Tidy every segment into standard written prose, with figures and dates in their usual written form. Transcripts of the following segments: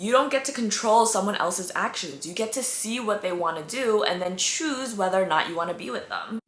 You don't get to control someone else's actions. You get to see what they want to do and then choose whether or not you want to be with them.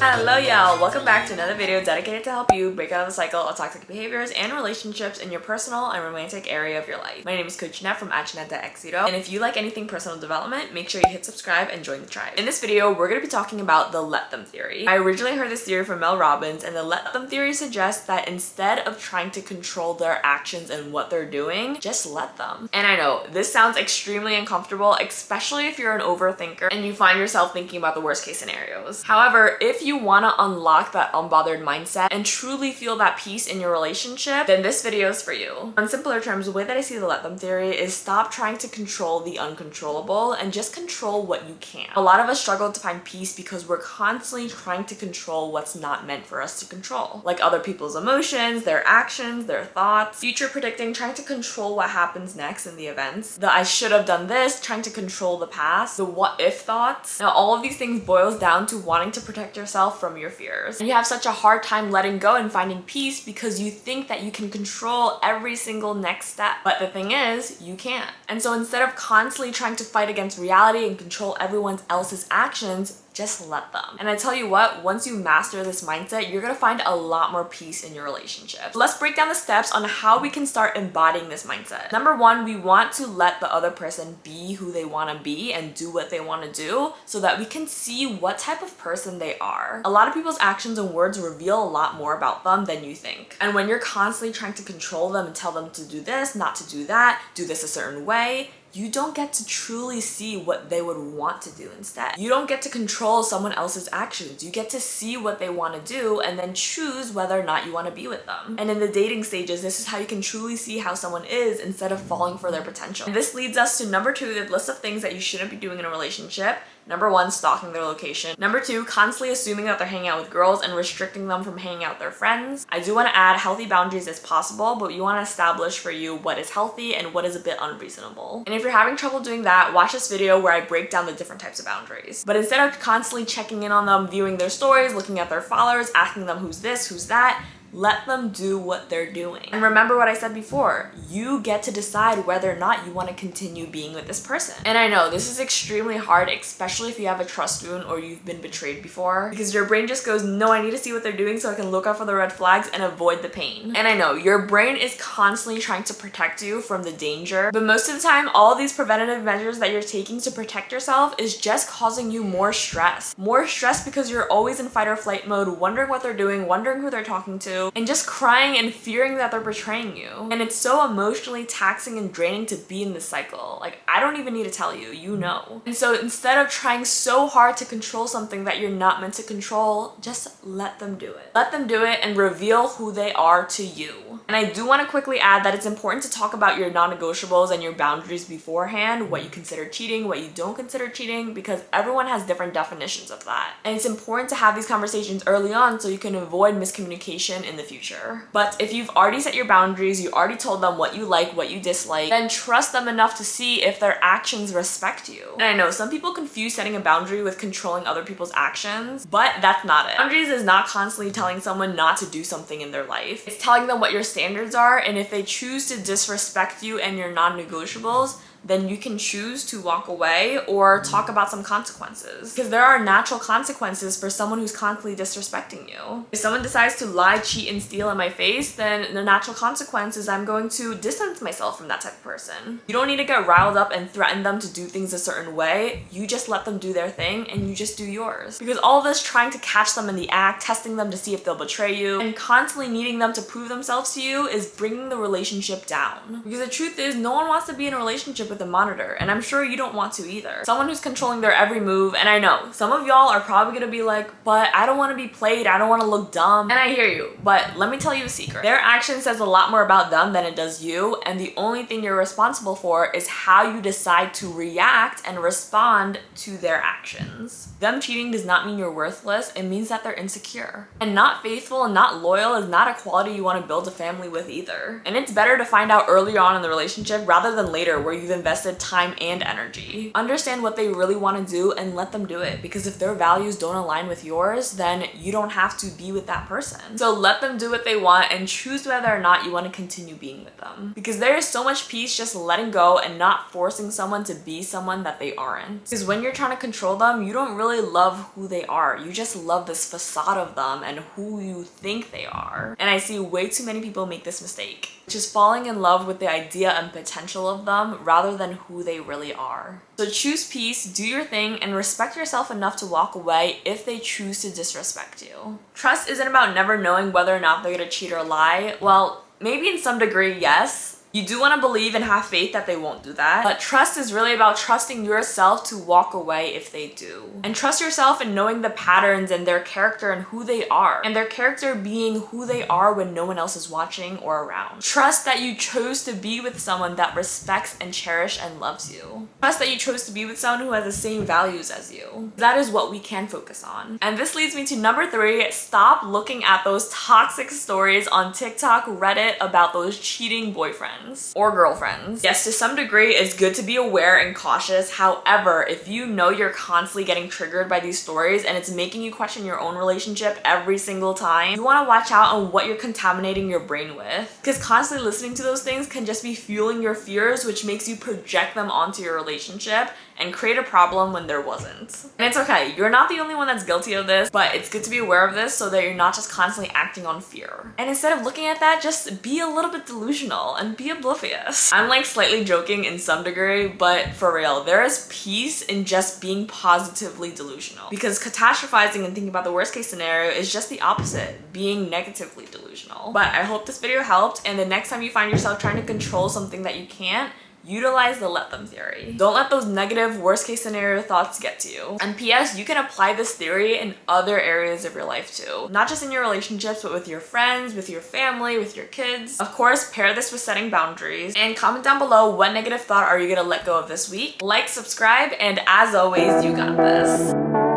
Hello y'all, welcome back to another video dedicated to help you break out of the cycle of toxic behaviors and relationships in your personal and romantic area of your life. My name is Coach Janette from Janette.Exito, and if you like anything personal development, make sure you hit subscribe and join the tribe. In this video, we're going to be talking about the let them theory. I originally heard this theory from Mel Robbins, and the let them theory suggests that instead of trying to control their actions and what they're doing, just let them. And I know, this sounds extremely uncomfortable, especially if you're an overthinker and you find yourself thinking about the worst case scenarios. However, if you want to unlock that unbothered mindset and truly feel that peace in your relationship, then this video is for you. In simpler terms, the way that I see the let them theory is stop trying to control the uncontrollable and just control what you can. A lot of us struggle to find peace because we're constantly trying to control what's not meant for us to control, like other people's emotions, their actions, their thoughts, future predicting, trying to control what happens next in the events, the I should have done this, trying to control the past, the what if thoughts. Now all of these things boils down to wanting to protect yourself from your fears. And you have such a hard time letting go and finding peace because you think that you can control every single next step. But the thing is, you can't. And so instead of constantly trying to fight against reality and control everyone else's actions, just let them. And I tell you what, once you master this mindset, you're gonna find a lot more peace in your relationship. Let's break down the steps on how we can start embodying this mindset. Number one, we want to let the other person be who they wanna be and do what they wanna do so that we can see what type of person they are. A lot of people's actions and words reveal a lot more about them than you think. And when you're constantly trying to control them and tell them to do this, not to do that, do this a certain way, you don't get to truly see what they would want to do instead. You don't get to control someone else's actions. You get to see what they want to do and then choose whether or not you want to be with them. And in the dating stages, this is how you can truly see how someone is instead of falling for their potential. And this leads us to number two, the list of things that you shouldn't be doing in a relationship. Number one, stalking their location. Number two, constantly assuming that they're hanging out with girls and restricting them from hanging out with their friends. I do want to add healthy boundaries as possible, but you want to establish for you what is healthy and what is a bit unreasonable. And if you're having trouble doing that, watch this video where I break down the different types of boundaries. But instead of constantly checking in on them, viewing their stories, looking at their followers, asking them who's this, who's that, let them do what they're doing. And remember what I said before, you get to decide whether or not you want to continue being with this person. And I know this is extremely hard, especially if you have a trust wound or you've been betrayed before, because your brain just goes, no, I need to see what they're doing so I can look out for the red flags and avoid the pain. And I know your brain is constantly trying to protect you from the danger, but most of the time, all of these preventative measures that you're taking to protect yourself is just causing you more stress. More stress because you're always in fight or flight mode, wondering what they're doing, wondering who they're talking to, and just crying and fearing that they're betraying you. And it's so emotionally taxing and draining to be in this cycle. Like, I don't even need to tell you, you know. And so instead of trying so hard to control something that you're not meant to control, just let them do it. Let them do it and reveal who they are to you. And I do want to quickly add that it's important to talk about your non-negotiables and your boundaries beforehand, what you consider cheating, what you don't consider cheating, because everyone has different definitions of that. And it's important to have these conversations early on so you can avoid miscommunication in the future. But if you've already set your boundaries, you already told them what you like, what you dislike, then trust them enough to see if their actions respect you. And I know some people confuse setting a boundary with controlling other people's actions, but that's not it. Boundaries is not constantly telling someone not to do something in their life. It's telling them what your standards are, and if they choose to disrespect you and your non-negotiables, then you can choose to walk away or talk about some consequences. Because there are natural consequences for someone who's constantly disrespecting you. If someone decides to lie, cheat, and steal in my face, then the natural consequence is I'm going to distance myself from that type of person. You don't need to get riled up and threaten them to do things a certain way. You just let them do their thing and you just do yours. Because all of this trying to catch them in the act, testing them to see if they'll betray you, and constantly needing them to prove themselves to you is bringing the relationship down. Because the truth is, no one wants to be in a relationship with a monitor, and I'm sure you don't want to either. Someone who's controlling their every move, and I know some of y'all are probably gonna be like, but I don't want to be played, I don't want to look dumb, and I hear you, but let me tell you a secret. Their action says a lot more about them than it does you, and the only thing you're responsible for is how you decide to react and respond to their actions. Them cheating does not mean you're worthless, it means that they're insecure. And not faithful and not loyal is not a quality you want to build a family with either. And it's better to find out early on in the relationship rather than later where you've invested time and energy. Understand what they really want to do and let them do it, because if their values don't align with yours, then you don't have to be with that person. So let them do what they want and choose whether or not you want to continue being with them, because there is so much peace just letting go and not forcing someone to be someone that they aren't. Because when you're trying to control them, you don't really love who they are. You just love this facade of them and who you think they are. And I see way too many people make this mistake, just falling in love with the idea and potential of them rather than who they really are. So choose peace, do your thing, and respect yourself enough to walk away if they choose to disrespect you. Trust isn't about never knowing whether or not they're gonna cheat or lie. Well, maybe in some degree, yes. You do want to believe and have faith that they won't do that. But trust is really about trusting yourself to walk away if they do. And trust yourself in knowing the patterns and their character and who they are. And their character being who they are when no one else is watching or around. Trust that you chose to be with someone that respects and cherishes and loves you. Trust that you chose to be with someone who has the same values as you. That is what we can focus on. And this leads me to number 3. Stop looking at those toxic stories on TikTok, Reddit about those cheating boyfriends or girlfriends. Yes, to some degree, it's good to be aware and cautious. However, if you know you're constantly getting triggered by these stories and it's making you question your own relationship every single time, you want to watch out on what you're contaminating your brain with. Because constantly listening to those things can just be fueling your fears, which makes you project them onto your relationship and create a problem when there wasn't. And it's okay, you're not the only one that's guilty of this, but it's good to be aware of this so that you're not just constantly acting on fear. And instead of looking at that, just be a little bit delusional and be oblivious. I'm like slightly joking in some degree, but for real, there is peace in just being positively delusional. Because catastrophizing and thinking about the worst case scenario is just the opposite, being negatively delusional. But I hope this video helped, and the next time you find yourself trying to control something that you can't, utilize the let them theory. Don't let those negative worst case scenario thoughts get to you. And PS, you can apply this theory in other areas of your life too. Not just in your relationships, but with your friends, with your family, with your kids. Of course, pair this with setting boundaries. And comment down below what negative thought are you gonna let go of this week. Like, subscribe, and as always, you got this.